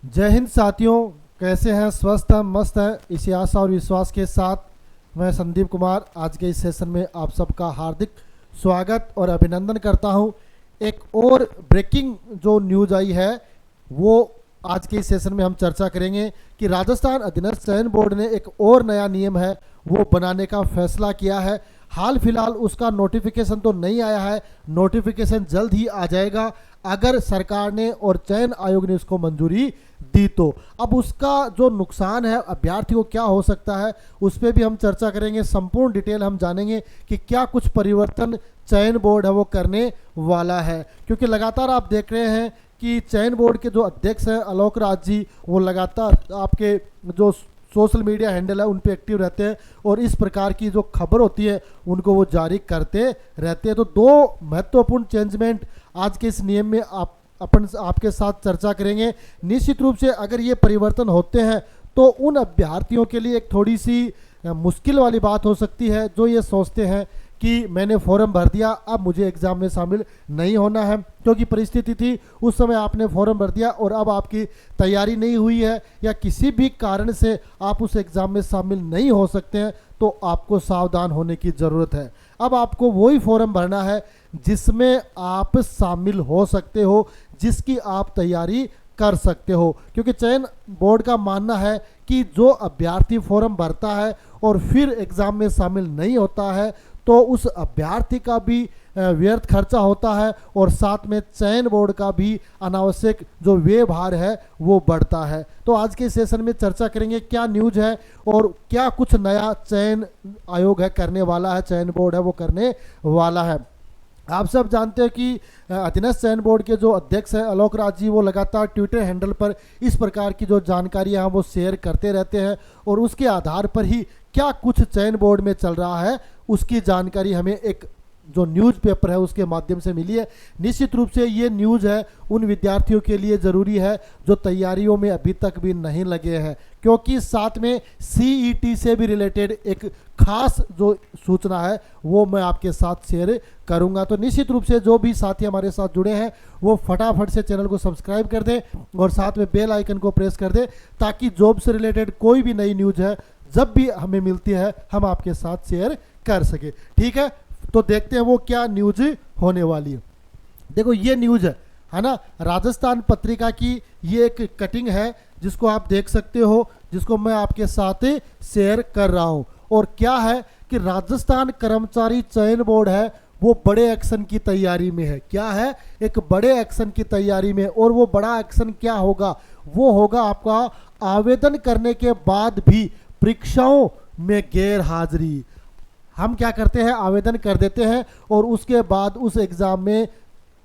जय हिंद साथियों, कैसे हैं? स्वस्थ हैं, मस्त हैं। इसी आशा और विश्वास के साथ मैं संदीप कुमार आज के इस सेशन में आप सबका हार्दिक स्वागत और अभिनंदन करता हूं। एक और ब्रेकिंग जो न्यूज आई है वो आज के इस सेशन में हम चर्चा करेंगे कि राजस्थान अधीनस्थ चयन बोर्ड ने एक और नया नियम है वो बनाने का फैसला किया है। हाल फिलहाल उसका नोटिफिकेशन तो नहीं आया है, नोटिफिकेशन जल्द ही आ जाएगा अगर सरकार ने और चयन आयोग ने उसको मंजूरी दी तो। अब उसका जो नुकसान है अभ्यर्थी को क्या हो सकता है उस पर भी हम चर्चा करेंगे। संपूर्ण डिटेल हम जानेंगे कि क्या कुछ परिवर्तन चयन बोर्ड है वो करने वाला है, क्योंकि लगातार आप देख रहे हैं कि चयन बोर्ड के जो अध्यक्ष हैं आलोक राज जी, वो लगातार आपके जो सोशल मीडिया हैंडल है उन पे एक्टिव रहते हैं और इस प्रकार की जो खबर होती है उनको वो जारी करते रहते हैं। तो दो महत्वपूर्ण चेंजमेंट आज के इस नियम में आपके साथ चर्चा करेंगे। निश्चित रूप से अगर ये परिवर्तन होते हैं तो उन अभ्यर्थियों के लिए एक थोड़ी सी मुश्किल वाली बात हो सकती है जो ये सोचते हैं कि मैंने फॉर्म भर दिया, अब मुझे एग्ज़ाम में शामिल नहीं होना है, क्योंकि परिस्थिति थी उस समय आपने फॉर्म भर दिया और अब आपकी तैयारी नहीं हुई है या किसी भी कारण से आप उस एग्ज़ाम में शामिल नहीं हो सकते हैं, तो आपको सावधान होने की ज़रूरत है। अब आपको वही फॉर्म भरना है जिसमें आप शामिल हो सकते हो, जिसकी आप तैयारी कर सकते हो, क्योंकि चयन बोर्ड का मानना है कि जो अभ्यर्थी फॉर्म भरता है और फिर एग्ज़ाम में शामिल नहीं होता है तो उस अभ्यर्थी का भी व्यर्थ खर्चा होता है और साथ में चयन बोर्ड का भी अनावश्यक जो व्ययभार है वो बढ़ता है। तो आज के सेशन में चर्चा करेंगे क्या न्यूज़ है और क्या कुछ नया चयन आयोग है करने वाला है, चयन बोर्ड है वो करने वाला है। आप सब जानते हैं कि अधीनस्थ चयन बोर्ड के जो अध्यक्ष हैं आलोक राज जी, वो लगातार ट्विटर हैंडल पर इस प्रकार की जो जानकारियां हैं वो शेयर करते रहते हैं और उसके आधार पर ही क्या कुछ चयन बोर्ड में चल रहा है उसकी जानकारी हमें एक जो न्यूज़पेपर है उसके माध्यम से मिली है। निश्चित रूप से ये न्यूज़ है उन विद्यार्थियों के लिए ज़रूरी है जो तैयारियों में अभी तक भी नहीं लगे हैं, क्योंकि साथ में सीईटी से भी रिलेटेड एक खास जो सूचना है वो मैं आपके साथ शेयर करूंगा। तो निश्चित रूप से जो भी साथी हमारे साथ जुड़े हैं वो फटाफट से चैनल को सब्सक्राइब कर दें और साथ में बेल आइकन को प्रेस कर दें ताकि जॉब से रिलेटेड कोई भी नई न्यूज़ है जब भी हमें मिलती है हम आपके साथ शेयर कर सके। ठीक है, तो देखते हैं वो क्या न्यूज होने वाली है। देखो ये न्यूज है ना, राजस्थान पत्रिका की ये एक कटिंग है जिसको आप देख सकते हो, जिसको मैं आपके साथ शेयर कर रहा हूं। और क्या है कि राजस्थान कर्मचारी चयन बोर्ड है वो बड़े एक्शन की तैयारी में है। क्या है? एक बड़े एक्शन की तैयारी में। और वो बड़ा एक्शन क्या होगा? वो होगा आपका आवेदन करने के बाद भी परीक्षाओं में गैर हाजिरी। हम क्या करते हैं, आवेदन कर देते हैं और उसके बाद उस एग्ज़ाम में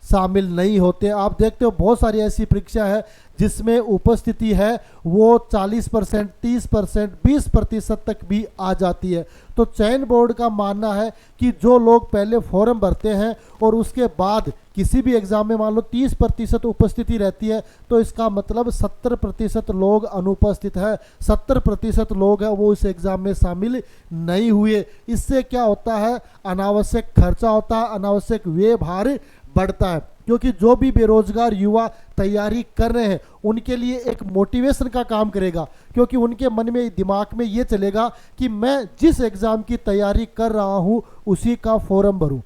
शामिल नहीं होते। आप देखते हो बहुत सारी ऐसी परीक्षा है जिसमें उपस्थिति है वो 40%, 30%, 20% तक भी आ जाती है। तो चयन बोर्ड का मानना है कि जो लोग पहले फॉर्म भरते हैं और उसके बाद किसी भी एग्ज़ाम में मान लो 30% उपस्थिति रहती है तो इसका मतलब 70% लोग अनुपस्थित है, 70% लोग हैं वो इस एग्ज़ाम में शामिल नहीं हुए। इससे क्या होता है, अनावश्यक खर्चा होता है, अनावश्यक व्ययभार बढ़ता है, क्योंकि जो भी बेरोजगार युवा तैयारी कर रहे हैं उनके लिए एक मोटिवेशन का काम करेगा, क्योंकि उनके मन में दिमाग में ये चलेगा कि मैं जिस एग्ज़ाम की तैयारी कर रहा हूँ उसी का फॉर्म भरूँ,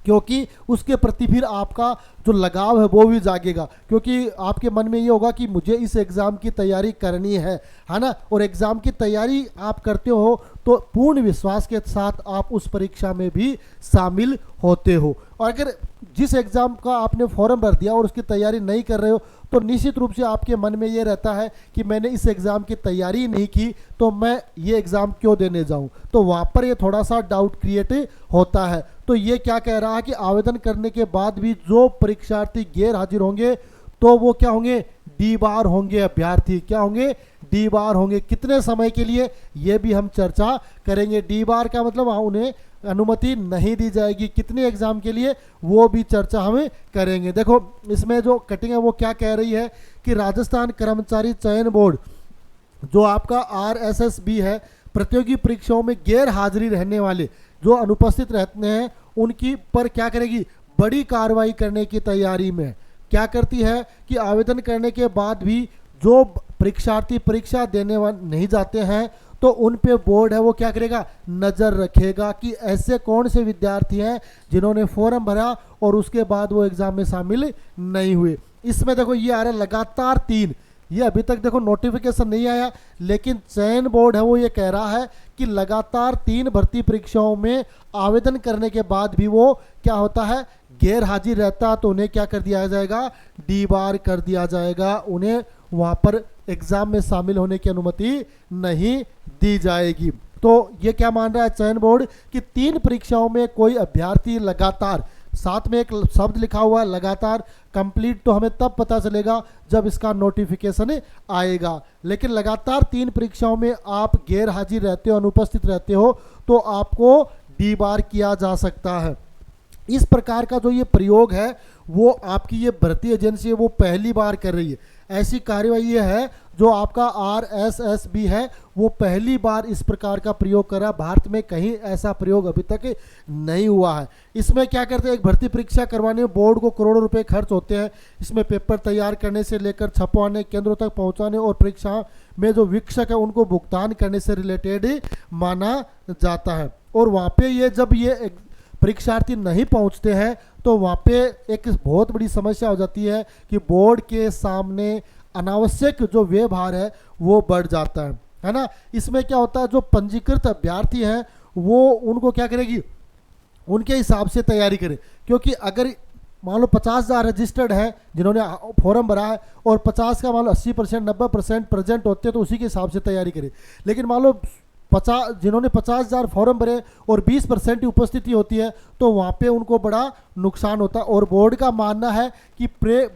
क्योंकि उसके प्रति फिर आपका जो लगाव है वो भी जागेगा, क्योंकि आपके मन में ये होगा कि मुझे इस एग्ज़ाम की तैयारी करनी है ना। और एग्ज़ाम की तैयारी आप करते हो तो पूर्ण विश्वास के साथ आप उस परीक्षा में भी शामिल होते हो। और अगर जिस एग्ज़ाम का आपने फॉर्म भर दिया और उसकी तैयारी नहीं कर रहे हो तो निश्चित रूप से आपके मन में ये रहता है कि मैंने इस एग्ज़ाम की तैयारी नहीं की तो मैं ये एग्ज़ाम क्यों देने जाऊं, तो वहाँ पर ये थोड़ा सा डाउट क्रिएट होता है। तो ये क्या कह रहा है कि आवेदन करने के बाद भी जो परीक्षार्थी गैर हाजिर होंगे तो वो क्या होंगे, डी बार होंगे। अभ्यर्थी क्या होंगे, डी बार होंगे। कितने समय के लिए ये भी हम चर्चा करेंगे। डी बार का मतलब उन्हें अनुमति नहीं दी जाएगी, कितने एग्जाम के लिए वो भी चर्चा हमें करेंगे। देखो इसमें जो कटिंग है वो क्या कह रही है कि राजस्थान कर्मचारी चयन बोर्ड जो आपका RSSB है, प्रतियोगी परीक्षाओं में गैर हाजिरी रहने वाले जो अनुपस्थित रहते हैं उनकी पर क्या करेगी, बड़ी कार्रवाई करने की तैयारी में। क्या करती है कि आवेदन करने के बाद भी जो परीक्षार्थी परीक्षा देने नहीं जाते हैं तो उन पे बोर्ड है वो क्या करेगा, नज़र रखेगा कि ऐसे कौन से विद्यार्थी हैं जिन्होंने फॉर्म भरा और उसके बाद वो एग्ज़ाम में शामिल नहीं हुए। इसमें देखो ये आ रहा है लगातार 3, ये अभी तक देखो नोटिफिकेशन नहीं आया, लेकिन चयन बोर्ड है वो ये कह रहा है कि लगातार 3 भर्ती परीक्षाओं में आवेदन करने के बाद भी वो क्या होता है, गैर हाजिर रहता, तो उन्हें क्या कर दिया जाएगा, डीबार कर दिया जाएगा, उन्हें वहाँ पर एग्जाम में शामिल होने की अनुमति नहीं दी जाएगी। तो ये क्या मान रहा है चयन बोर्ड कि 3 परीक्षाओं में कोई अभ्यर्थी लगातार, साथ में एक शब्द लिखा हुआ है लगातार, कंप्लीट तो हमें तब पता चलेगा जब इसका नोटिफिकेशन आएगा, लेकिन लगातार 3 परीक्षाओं में आप गैर हाजिर रहते हो, अनुपस्थित रहते हो, तो आपको डीबार किया जा सकता है। इस प्रकार का जो ये प्रयोग है वो आपकी ये भर्ती एजेंसी है वो पहली बार कर रही है। ऐसी कार्यवाही ये है जो आपका RSSB है वो पहली बार इस प्रकार का प्रयोग कर रहा है। भारत में कहीं ऐसा प्रयोग अभी तक नहीं हुआ है। इसमें क्या करते हैं, एक भर्ती परीक्षा करवाने में बोर्ड को करोड़ों रुपए खर्च होते हैं। इसमें पेपर तैयार करने से लेकर छपवाने, केंद्रों तक पहुंचाने और परीक्षा में जो वीक्षक है उनको भुगतान करने से रिलेटेड माना जाता है। और वहाँ पे ये जब ये परीक्षार्थी नहीं पहुंचते हैं तो वहाँ पे एक बहुत बड़ी समस्या हो जाती है कि बोर्ड के सामने अनावश्यक जो व्यवहार है वो बढ़ जाता है ना। इसमें क्या होता है, जो पंजीकृत अभ्यर्थी हैं वो उनको क्या करेगी, उनके हिसाब से तैयारी करें, क्योंकि अगर मान लो 50,000 रजिस्टर्ड है जिन्होंने फॉर्म भरा है और 50 का मान लो 80% 90% प्रेजेंट होते हैं तो उसी के हिसाब से तैयारी करें। लेकिन मान लो 50 जिन्होंने 50,000 फॉर्म भरे और 20% की उपस्थिति होती है तो वहाँ पे उनको बड़ा नुकसान होता है। और बोर्ड का मानना है कि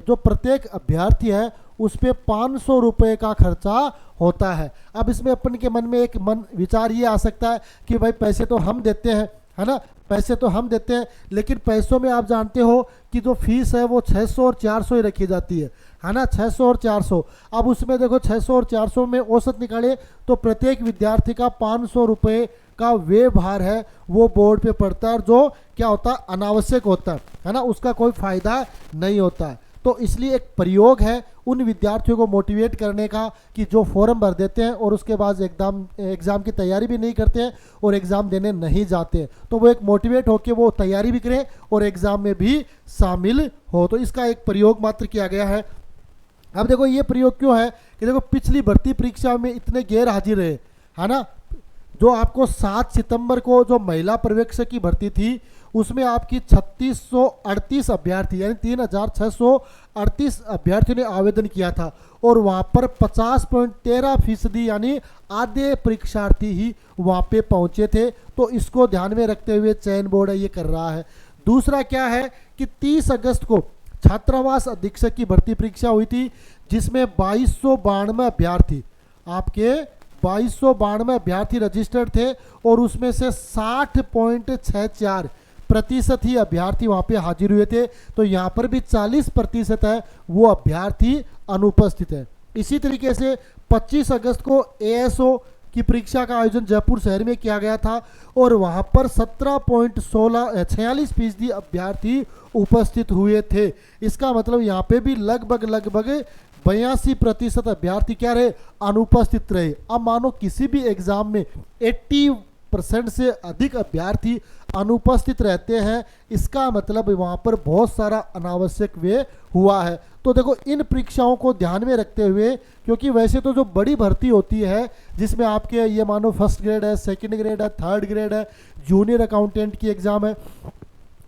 जो प्रत्येक अभ्यर्थी है उस पर 500 रुपये का खर्चा होता है। अब इसमें अपन के मन में एक विचार ये आ सकता है कि भाई पैसे तो हम देते हैं, है ना, पैसे तो हम देते हैं, लेकिन पैसों में आप जानते हो कि जो फीस है वो 600 और 400 ही रखी जाती है ना, 600 और 400। अब उसमें देखो 600 और 400 में औसत निकाले तो प्रत्येक विद्यार्थी का 500 रुपये का व्यवहार है वो बोर्ड पे पड़ता है, जो क्या होता है अनावश्यक होता है ना, उसका कोई फायदा नहीं होता है। तो इसलिए एक प्रयोग है उन विद्यार्थियों को मोटिवेट करने का कि जो फॉर्म भर देते हैं और उसके बाद एग्ज़ाम की तैयारी भी नहीं करते हैं और एग्ज़ाम देने नहीं जाते हैं, तो वो एक मोटिवेट होकर वो तैयारी भी करें और एग्ज़ाम में भी शामिल हो। तो इसका एक प्रयोग मात्र किया गया है। अब देखो ये प्रयोग क्यों है कि देखो पिछली भर्ती परीक्षा में इतने गैर हाजिर रहे, है ना। जो आपको 7 सितंबर को जो महिला पर्यवेक्षक की भर्ती थी उसमें आपकी 3638 अभ्यर्थी यानी 3638 अभ्यर्थियों ने आवेदन किया था और वहाँ पर 50.13% यानी आधे परीक्षार्थी ही वहाँ पे पहुँचे थे। तो इसको ध्यान में रखते हुए चयन बोर्ड ये कर रहा है। दूसरा क्या है कि 30 अगस्त को छात्रावास अधीक्षक की भर्ती परीक्षा हुई थी जिसमें 2292 अभ्यर्थी, आपके 2292 अभ्यर्थी रजिस्टर्ड थे और उसमें से 60.64% ही अभ्यर्थी वहाँ पे हाजिर हुए थे। तो यहाँ पर भी 40% है वो अभ्यर्थी अनुपस्थित है। इसी तरीके से 25 अगस्त को ASO की परीक्षा का आयोजन जयपुर शहर में किया गया था और वहाँ पर 17.46% अभ्यर्थी उपस्थित हुए थे। इसका मतलब यहाँ पे भी लगभग 82% अभ्यर्थी क्या रहे, अनुपस्थित रहे। अब मानो किसी भी एग्जाम में 80% से अधिक अभ्यर्थी अनुपस्थित रहते हैं, इसका मतलब वहाँ पर बहुत सारा अनावश्यक व्यय हुआ है। तो देखो इन परीक्षाओं को ध्यान में रखते हुए, क्योंकि वैसे तो जो बड़ी भर्ती होती है जिसमें आपके ये मानो फर्स्ट ग्रेड है, सेकंड ग्रेड है, थर्ड ग्रेड है, जूनियर अकाउंटेंट की एग्ज़ाम है,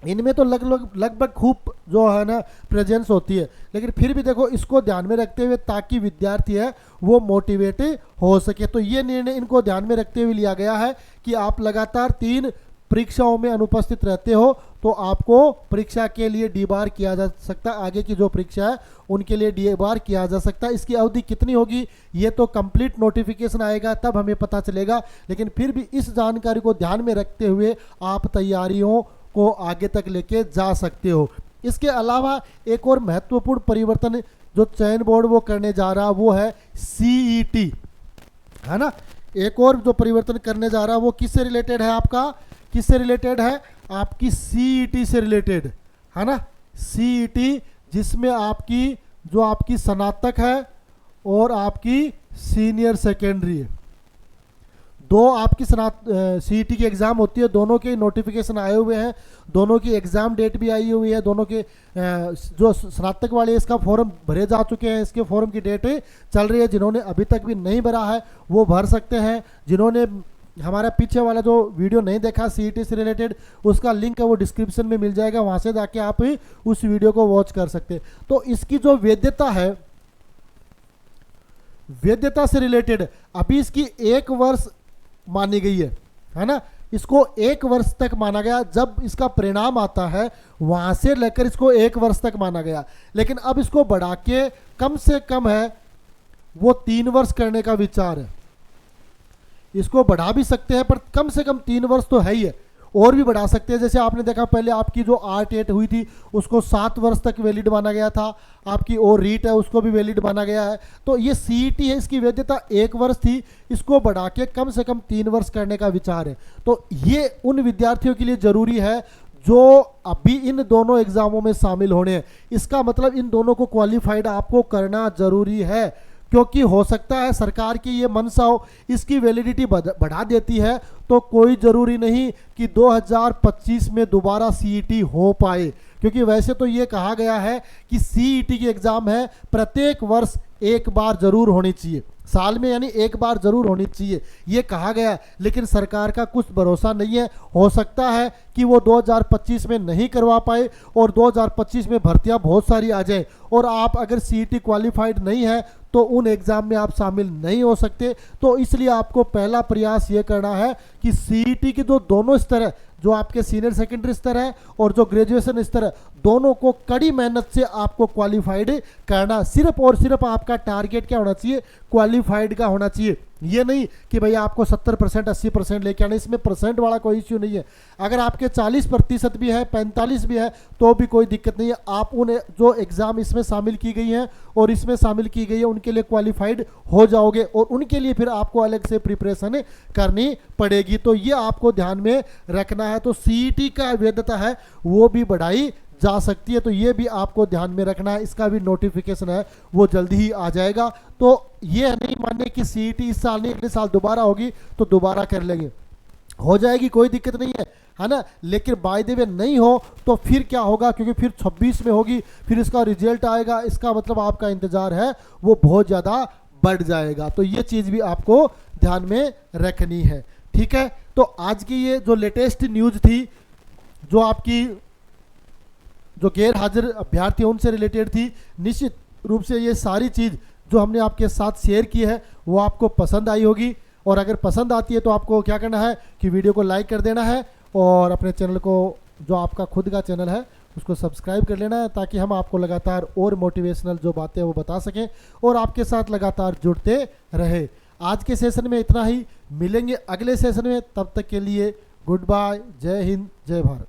इनमें तो लगभग खूब जो है ना प्रेजेंस होती है। लेकिन फिर भी देखो इसको ध्यान में रखते हुए ताकि विद्यार्थी है वो मोटिवेट हो सके, तो ये निर्णय इनको ध्यान में रखते हुए लिया गया है कि आप लगातार 3 परीक्षाओं में अनुपस्थित रहते हो तो आपको परीक्षा के लिए डीबार किया जा सकता है। आगे की जो परीक्षा है उनके लिए डीबार किया जा सकता है। इसकी अवधि कितनी होगी ये तो कंप्लीट नोटिफिकेशन आएगा तब हमें पता चलेगा, लेकिन फिर भी इस जानकारी को ध्यान में रखते हुए आप तैयारियों को आगे तक लेके जा सकते हो। इसके अलावा एक और महत्वपूर्ण परिवर्तन जो चयन बोर्ड वो करने जा रहा वो है CET, है ना। एक और जो परिवर्तन करने जा रहा वो किससे रिलेटेड है, आपका किससे रिलेटेड है, आपकी CET से रिलेटेड, है ना। CET जिसमें आपकी जो आपकी स्नातक है और आपकी सीनियर सेकेंडरी है। दो आपकी सीईटी की एग्ज़ाम होती है, दोनों के नोटिफिकेशन आए हुए हैं, दोनों की एग्ज़ाम डेट भी आई हुई है, दोनों के जो स्नातक वाले इसका फॉर्म भरे जा चुके हैं, इसके फॉर्म की डेट चल रही है। जिन्होंने अभी तक भी नहीं भरा है वो भर सकते हैं। जिन्होंने हमारा पीछे वाला जो वीडियो नहीं देखा सीईटी से रिलेटेड, उसका लिंक है वो डिस्क्रिप्शन में मिल जाएगा, वहाँ से जाके आप उस वीडियो को वॉच कर सकते हैं। तो इसकी जो वैधता है, वैधता से रिलेटेड अभी इसकी 1 वर्ष मानी गई है ना। इसको 1 वर्ष तक माना गया, जब इसका परिणाम आता है वहां से लेकर इसको 1 वर्ष तक माना गया। लेकिन अब इसको बढ़ा के कम से कम है वो 3 वर्ष करने का विचार है। इसको बढ़ा भी सकते हैं पर कम से कम 3 वर्ष तो है ही है, और भी बढ़ा सकते हैं। जैसे आपने देखा पहले आपकी जो आर्ट-8 हुई थी उसको 7 वर्ष तक वैलिड माना गया था, आपकी और रीट है उसको भी वैलिड माना गया है। तो ये सीईटी है, इसकी वैधता 1 वर्ष थी, इसको बढ़ा के कम से कम 3 वर्ष करने का विचार है। तो ये उन विद्यार्थियों के लिए ज़रूरी है जो अभी इन दोनों एग्जामों में शामिल होने हैं। इसका मतलब इन दोनों को क्वालिफाइड आपको करना ज़रूरी है, क्योंकि हो सकता है सरकार की ये मंशा हो इसकी वैलिडिटी बढ़ा देती है, तो कोई ज़रूरी नहीं कि 2025 में दोबारा सीईटी हो पाए। क्योंकि वैसे तो ये कहा गया है कि सीईटी की एग्ज़ाम है प्रत्येक वर्ष 1 बार ज़रूर होनी चाहिए, साल में यानी 1 बार ज़रूर होनी चाहिए, ये कहा गया है। लेकिन सरकार का कुछ भरोसा नहीं है, हो सकता है कि वो 2025 में नहीं करवा पाए और 2025 में भर्तियां बहुत सारी आ जाए और आप अगर सीईटी क्वालिफाइड नहीं है तो उन एग्ज़ाम में आप शामिल नहीं हो सकते। तो इसलिए आपको पहला प्रयास ये करना है कि सीईटी के जो दोनों स्तर है, जो आपके सीनियर सेकेंडरी स्तर है और जो ग्रेजुएशन स्तर है, दोनों को कड़ी मेहनत से आपको क्वालिफाइड करना। सिर्फ और सिर्फ आपका टारगेट क्या होना चाहिए, क्वालिफाइड का होना चाहिए। ये नहीं कि भाई आपको 70% 80% लेके आना, इसमें परसेंट वाला कोई इश्यू नहीं है। अगर आपके 40% भी है, 45 भी है, तो भी कोई दिक्कत नहीं है। आप उन जो एग्ज़ाम इसमें शामिल की गई हैं और इसमें शामिल की गई है उनके लिए क्वालिफाइड हो जाओगे और उनके लिए फिर आपको अलग से प्रिपरेशन करनी पड़ेगी। तो ये आपको ध्यान में रखना है। तो सीईटी का वैधता है वो भी बढ़ाई जा सकती है, तो ये भी आपको ध्यान में रखना है। इसका भी नोटिफिकेशन है वो जल्दी ही आ जाएगा। तो ये नहीं मानने कि सीईटी इस साल नहीं अगले साल दोबारा होगी तो दोबारा कर लेंगे, हो जाएगी, कोई दिक्कत नहीं है ना। लेकिन बाय द वे नहीं हो तो फिर क्या होगा, क्योंकि फिर 26 में होगी, फिर इसका रिजल्ट आएगा, इसका मतलब आपका इंतजार है वो बहुत ज़्यादा बढ़ जाएगा। तो ये चीज़ भी आपको ध्यान में रखनी है, ठीक है। तो आज की ये जो लेटेस्ट न्यूज़ थी, जो आपकी जो गैर हाजिर अभ्यर्थी उनसे रिलेटेड थी, निश्चित रूप से ये सारी चीज़ जो हमने आपके साथ शेयर की है वो आपको पसंद आई होगी। और अगर पसंद आती है तो आपको क्या करना है कि वीडियो को लाइक कर देना है और अपने चैनल को, जो आपका खुद का चैनल है, उसको सब्सक्राइब कर लेना है, ताकि हम आपको लगातार और मोटिवेशनल जो बातें वो बता सकें और आपके साथ लगातार जुड़ते रहे। आज के सेशन में इतना ही, मिलेंगे अगले सेशन में, तब तक के लिए गुड बाय, जय हिंद, जय भारत।